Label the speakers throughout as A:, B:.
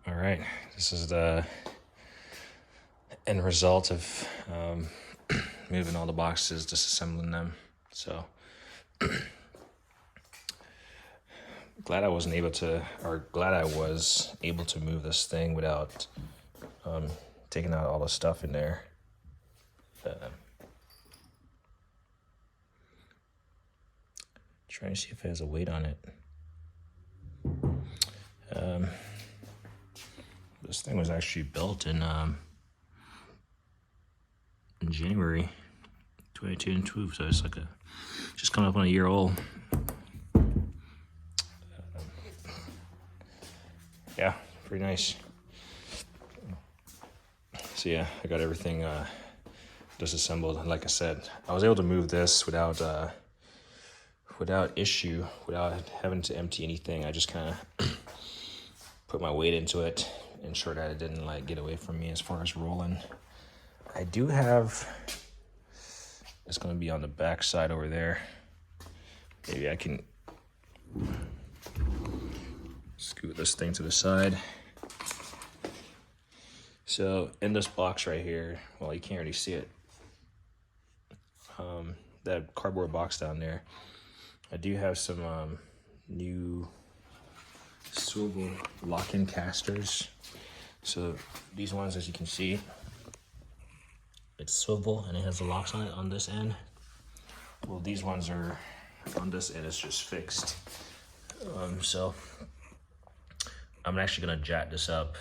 A: All right, this is the end result of moving all the boxes, disassembling them. So glad I was able to move this thing without taking out all the stuff in there. Trying to see if it has a weight on it. This thing was actually built in January 2022, so it's like just coming up on a year old. Yeah, pretty nice. So yeah, I got everything disassembled. Like I said, I was able to move this without issue, without having to empty anything. I just kind of put my weight into it, ensure that it didn't like get away from me as far as rolling. I do have, it's going to be on the back side over there. Maybe I can scoot this thing to the side. So in this box right here, well, you can't really see it. That cardboard box down there, I do have some new swivel lock-in casters. So these ones, as you can see, it's swivel and it has the locks on it on this end. Well, these ones are on this end, it's just fixed. So I'm actually gonna jack this up.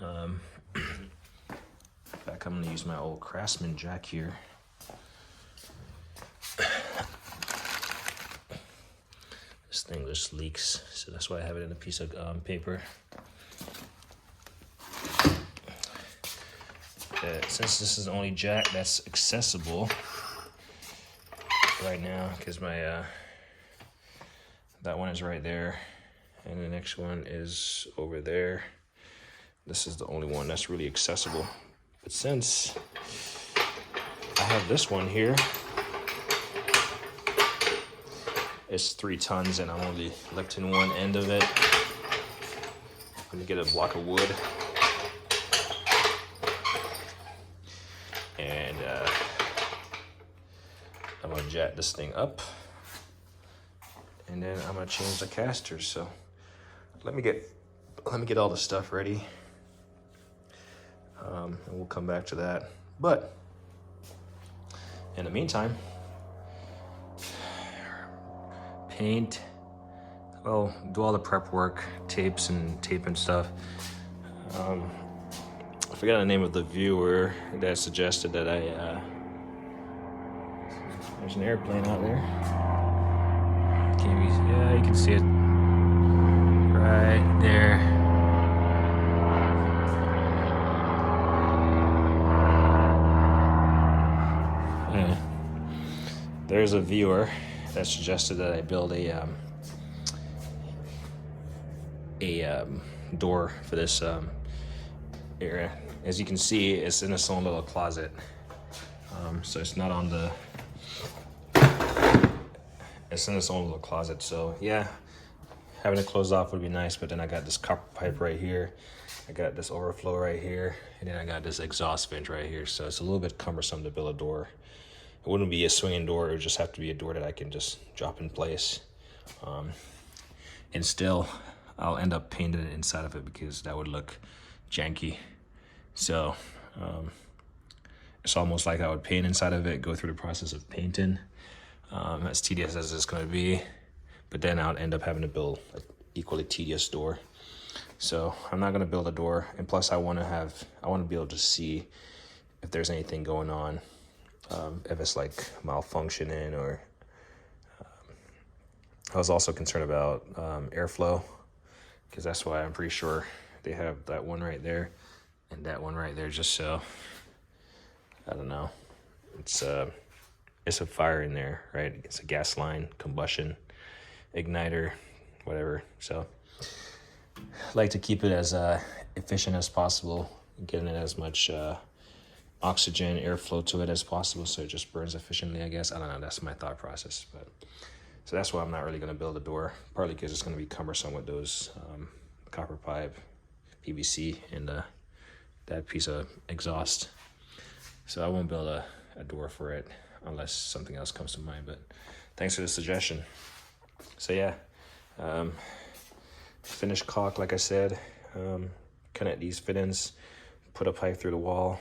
A: In fact, I'm gonna use my old Craftsman jack here. This thing just leaks, so that's why I have it in a piece of paper. Since this is the only jack that's accessible right now, because my that one is right there, and the next one is over there. This is the only one that's really accessible. But since I have this one here, it's 3 tons and I'm only lifting one end of it. I'm gonna get a block of wood and I'm gonna jack this thing up, and then I'm gonna change the casters. So let me get all the stuff ready, and we'll come back to that. But in the meantime, paint, well, do all the prep work, tape and stuff. I forgot the name of the viewer that suggested that there's an airplane out there. Yeah, you can see it right there. Yeah. There's a viewer that suggested that I build a door for this area. As you can see, it's in its own little closet, so it's not on the. It's in its own little closet. So yeah, having it closed off would be nice. But then I got this copper pipe right here. I got this overflow right here, and then I got this exhaust vent right here. So it's a little bit cumbersome to build a door. It wouldn't be a swinging door. It would just have to be a door that I can just drop in place. And still, I'll end up painting it inside of it because that would look janky. So it's almost like I would paint inside of it, go through the process of painting, as tedious as it's going to be. But then I would end up having to build an equally tedious door. So I'm not going to build a door. And plus, I want to be able to see if there's anything going on. If it's like malfunctioning, or I was also concerned about airflow, because that's why I'm pretty sure they have that one right there and that one right there, just so, I don't know, it's a fire in there, right? It's a gas line, combustion, igniter, whatever. So I like to keep it as efficient as possible, getting it as much oxygen, airflow to it as possible, so it just burns efficiently, I guess. I don't know, that's my thought process. But so that's why I'm not really going to build a door, partly because it's going to be cumbersome with those copper pipe, PVC and that piece of exhaust. So I won't build a door for it unless something else comes to mind, but thanks for the suggestion. So yeah, finished caulk, like I said, connect these fittings, put a pipe through the wall,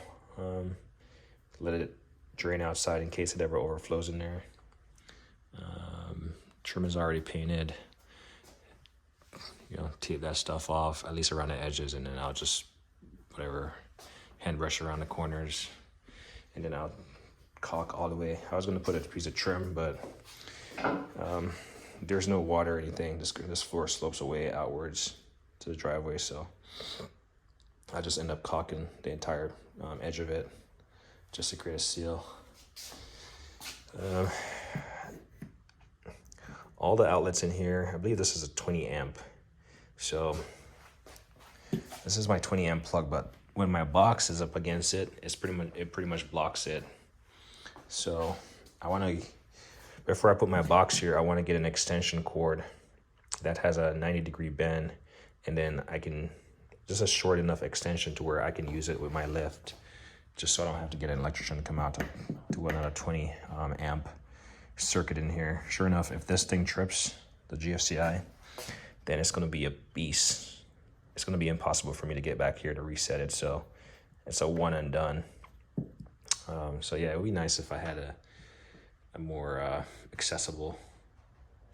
A: let it drain outside in case it ever overflows in there. Trim is already painted. You know, tape that stuff off, at least around the edges, and then I'll just, whatever, hand brush around the corners, and then I'll caulk all the way. I was gonna put a piece of trim, but there's no water or anything. This floor slopes away outwards to the driveway, so I just end up caulking the entire edge of it just to create a seal. All the outlets in here, I believe this is a 20 amp. So this is my 20 amp plug, but when my box is up against it, it pretty much blocks it. So I want to, before I put my box here, I want to get an extension cord that has a 90-degree bend, and then I can, just a short enough extension to where I can use it with my lift, just so I don't have to get an electrician to come out to do another 20 amp circuit in here. Sure enough, if this thing trips, the GFCI, then it's going to be a beast. It's going to be impossible for me to get back here to reset it. So it's a one and done. So yeah, it would be nice if I had a more accessible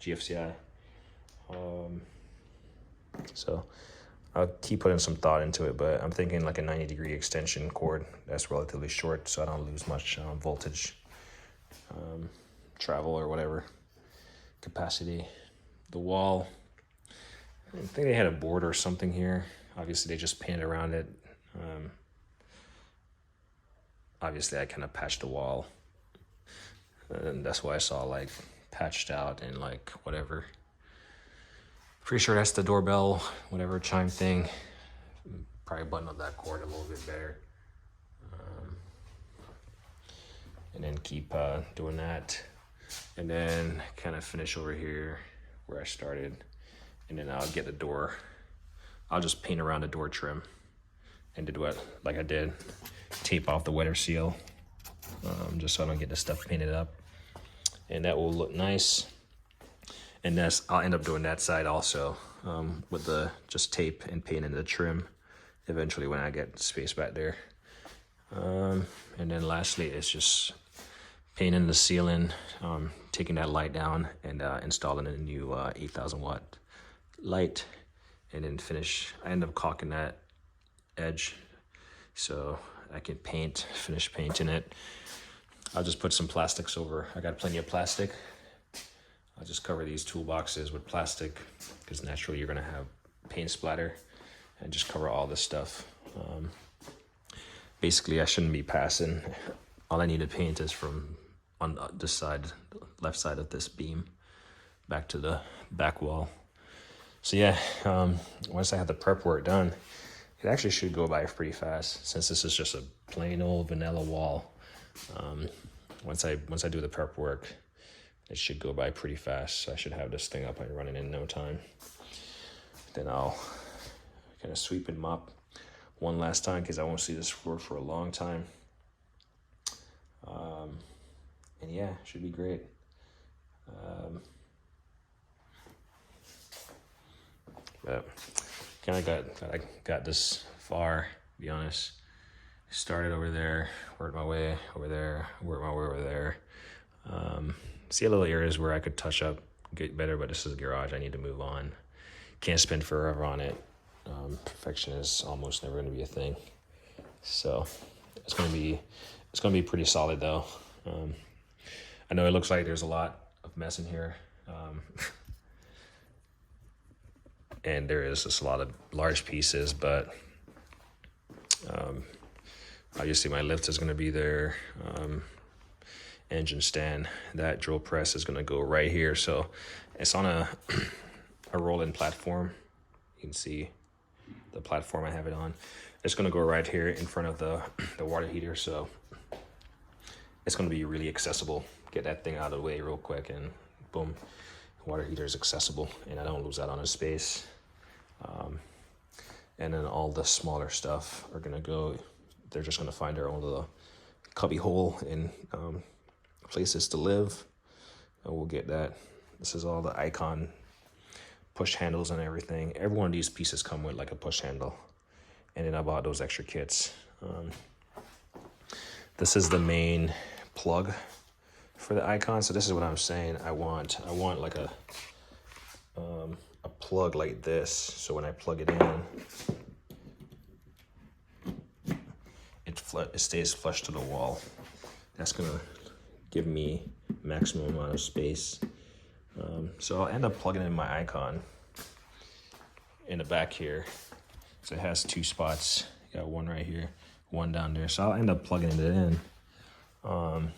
A: GFCI. So I'll keep putting some thought into it, but I'm thinking like a 90-degree extension cord that's relatively short, so I don't lose much voltage, travel, or whatever capacity. The wall, I think they had a board or something here. Obviously, they just painted around it. Obviously, I kind of patched the wall, and that's why I saw like patched out and like whatever. Pretty sure that's the doorbell, whatever chime thing. Probably button up that cord a little bit better. And then keep doing that. And then kind of finish over here where I started. And then I'll get the door. I'll just paint around the door trim and do it like I did. Tape off the weather seal, just so I don't get this stuff painted up. And that will look nice. And I'll end up doing that side also with the just tape and paint in the trim eventually when I get space back there. And then lastly, it's just painting the ceiling, taking that light down and installing a new 8,000 watt light, and then I end up caulking that edge so I can finish painting it. I'll just put some plastics over. I got plenty of plastic. I'll just cover these toolboxes with plastic because naturally you're gonna have paint splatter, and just cover all this stuff. Basically, I shouldn't be passing. All I need to paint is from on this side, left side of this beam, back to the back wall. So yeah, once I have the prep work done, it actually should go by pretty fast since this is just a plain old vanilla wall. Once I do the prep work, it should go by pretty fast. So I should have this thing up and running in no time. Then I'll kind of sweep and mop one last time because I won't see this work for a long time. And yeah, should be great. But kind of got this far, to be honest. Started over there, worked my way over there, worked my way over there. See a little areas where I could touch up, get better, but this is a garage. I need to move on. Can't spend forever on it. Perfection is almost never going to be a thing. So it's going to be pretty solid though. I know it looks like there's a lot of mess in here. And there is just a lot of large pieces, but obviously my lift is going to be there. Engine stand, that drill press is going to go right here. So it's on a roll-in platform. You can see the platform I have it on. It's going to go right here in front of the water heater. So it's going to be really accessible. Get that thing out of the way real quick and boom, water heater is accessible and I don't lose out on a space. and then all the smaller stuff are gonna go. They're just gonna find their own little cubby hole in places to live, and we'll get that. This is all the Icon push handles and everything. Every one of these pieces come with like a push handle, and then I bought those extra kits. This is the main plug for the Icon. So this is what I'm saying. I want like a plug like this. So when I plug it in, it stays flush to the wall. That's gonna give me maximum amount of space. So I'll end up plugging in my Icon in the back here. So it has 2 spots. Got one right here, one down there. So I'll end up plugging it in. And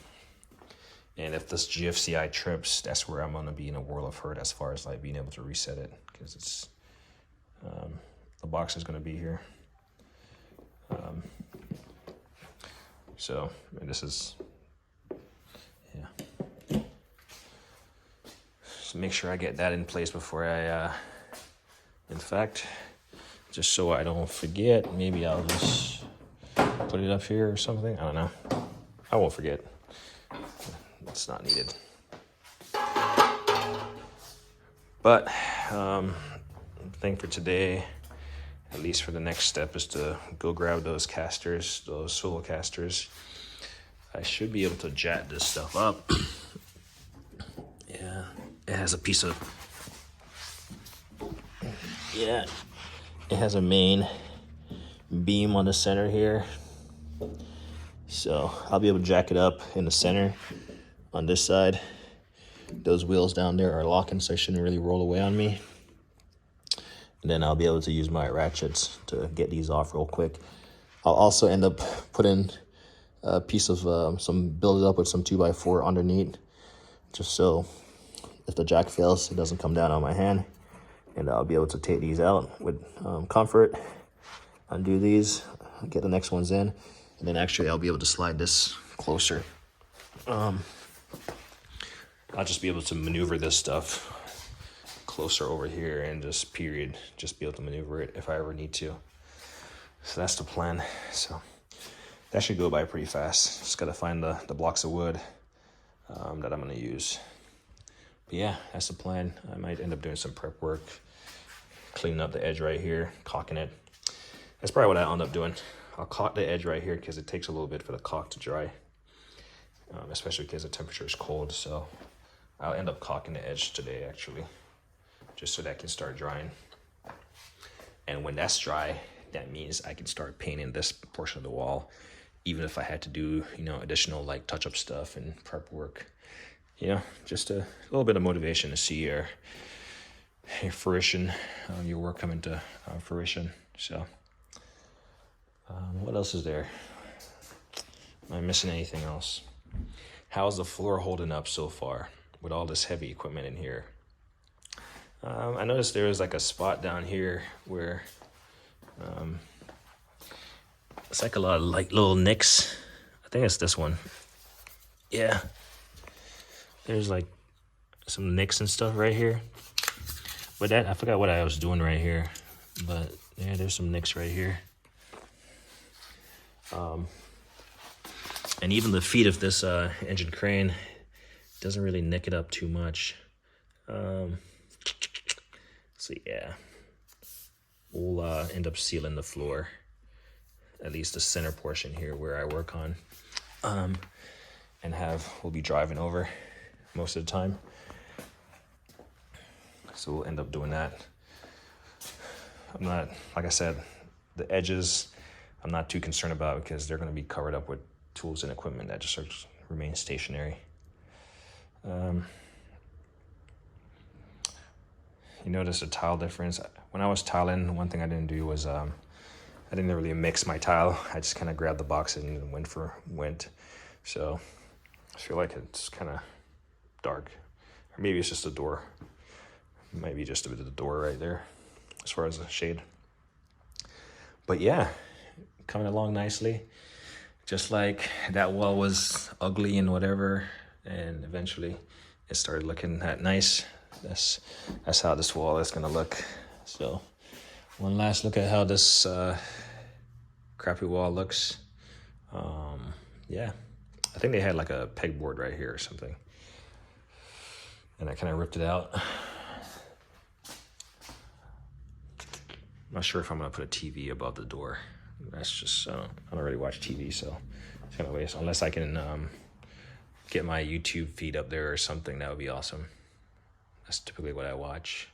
A: if this GFCI trips, that's where I'm gonna be in a world of hurt as far as like being able to reset it, because it's the box is gonna be here. So this is, yeah. So make sure I get that in place before I, in fact, just so I don't forget, maybe I'll just put it up here or something. I don't know. I won't forget. It's not needed. But thing for today, at least for the next step, is to go grab those casters, those solo casters. I should be able to jack this stuff up. Yeah, it has a piece of, yeah, it has a main beam on the center here. So I'll be able to jack it up in the center on this side. Those wheels down there are locking, so it shouldn't really roll away on me. And then I'll be able to use my ratchets to get these off real quick. I'll also end up putting a piece of build it up with some 2x4 underneath, just so if the jack fails, it doesn't come down on my hand. And I'll be able to take these out with comfort, undo these, get the next ones in, and then actually I'll be able to slide this closer. I'll just be able to maneuver this stuff closer over here and just be able to maneuver it if I ever need to. So that's the plan. So that should go by pretty fast. Just gotta find the blocks of wood that I'm gonna use. But yeah, that's the plan. I might end up doing some prep work, cleaning up the edge right here, caulking it. That's probably what I end up doing. I'll caulk the edge right here because it takes a little bit for the caulk to dry, especially because the temperature is cold. So I'll end up caulking the edge today, actually, just so that can start drying. And when that's dry, that means I can start painting this portion of the wall, even if I had to do, additional like touch-up stuff and prep work. Just a little bit of motivation to see your fruition, your work come into fruition. So what else is there? Am I missing anything else? How's the floor holding up so far with all this heavy equipment in here? I noticed there was like a spot down here where it's like a lot of like little nicks. I think it's this one. Yeah. There's like some nicks and stuff right here. But I forgot what I was doing right here. But yeah, there's some nicks right here. And even the feet of this engine crane doesn't really nick it up too much. So yeah, we'll end up sealing the floor, at least the center portion here where I work on, and we'll be driving over most of the time. So we'll end up doing that. I'm not, like I said, the edges I'm not too concerned about because they're going to be covered up with tools and equipment that just remain stationary. You notice a tile difference. When I was tiling, one thing I didn't do was I didn't really mix my tile. I just kind of grabbed the box and went. So I feel like it's kind of dark. Or maybe it's just a door. It might be just a bit of the door right there as far as the shade. But yeah, coming along nicely. Just like that wall was ugly and whatever, and eventually it started looking that nice. That's how this wall is gonna look. So one last look at how this crappy wall looks. Yeah, I think they had like a pegboard right here or something, and I kind of ripped it out. I'm not sure if I'm gonna put a TV above the door. That's just, I don't really watch TV, so it's kind of waste. Unless I can get my YouTube feed up there or something, that would be awesome. That's typically what I watch.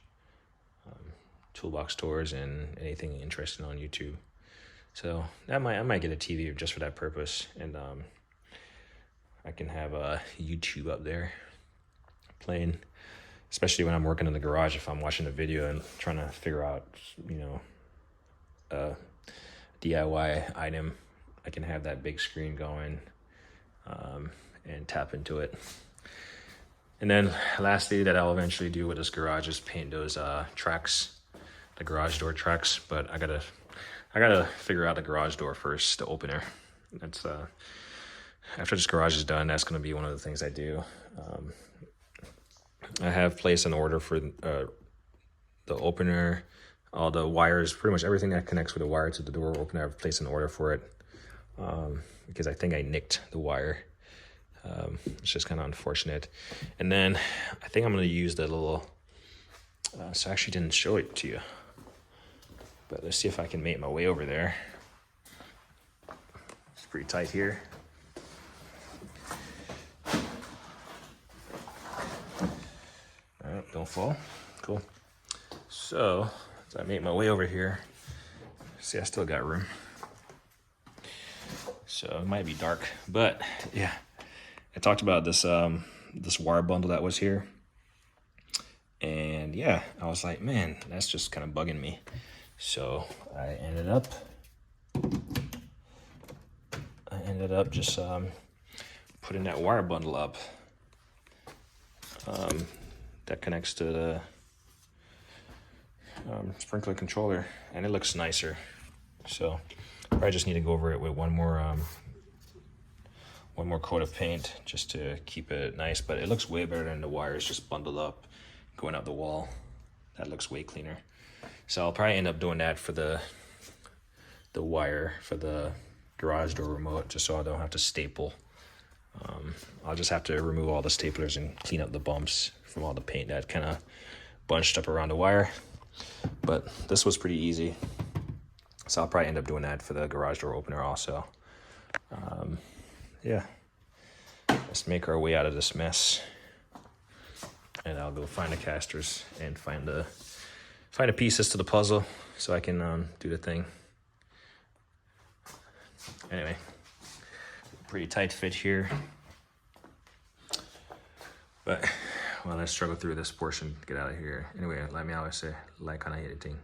A: Toolbox tours and anything interesting on YouTube. So I might get a TV just for that purpose, and I can have YouTube up there playing, especially when I'm working in the garage. If I'm watching a video and trying to figure out, a DIY item, I can have that big screen going and tap into it. And then lastly, that I'll eventually do with this garage is paint those tracks, the garage door tracks. But I gotta figure out the garage door first, the opener. That's after this garage is done, that's gonna be one of the things I do. I have placed an order for the opener, all the wires, pretty much everything that connects with the wire to the door opener. I've placed an order for it because I think I nicked the wire. It's just kind of unfortunate. And then I think I'm going to use the little, so I actually didn't show it to you, but let's see if I can make my way over there. It's pretty tight here. All right, don't fall. Cool. So as I make my way over here, see, I still got room. So it might be dark, but yeah. I talked about this this wire bundle that was here, and yeah, I was like, man, that's just kind of bugging me. So I ended up just putting that wire bundle up that connects to the sprinkler controller, and it looks nicer. So I just need to go over it with one more coat of paint just to keep it nice, but it looks way better than the wires just bundled up going out the wall. That looks way cleaner. So I'll probably end up doing that for the wire for the garage door remote, just so I don't have to staple. I'll just have to remove all the staplers and clean up the bumps from all the paint that kind of bunched up around the wire. But this was pretty easy, so I'll probably end up doing that for the garage door opener also. Yeah, let's make our way out of this mess, and I'll go find the casters and find the pieces to the puzzle so I can do the thing. Anyway, pretty tight fit here, but well, let's struggle through this portion to get out of here. Anyway, like me always say, like, comment, editing.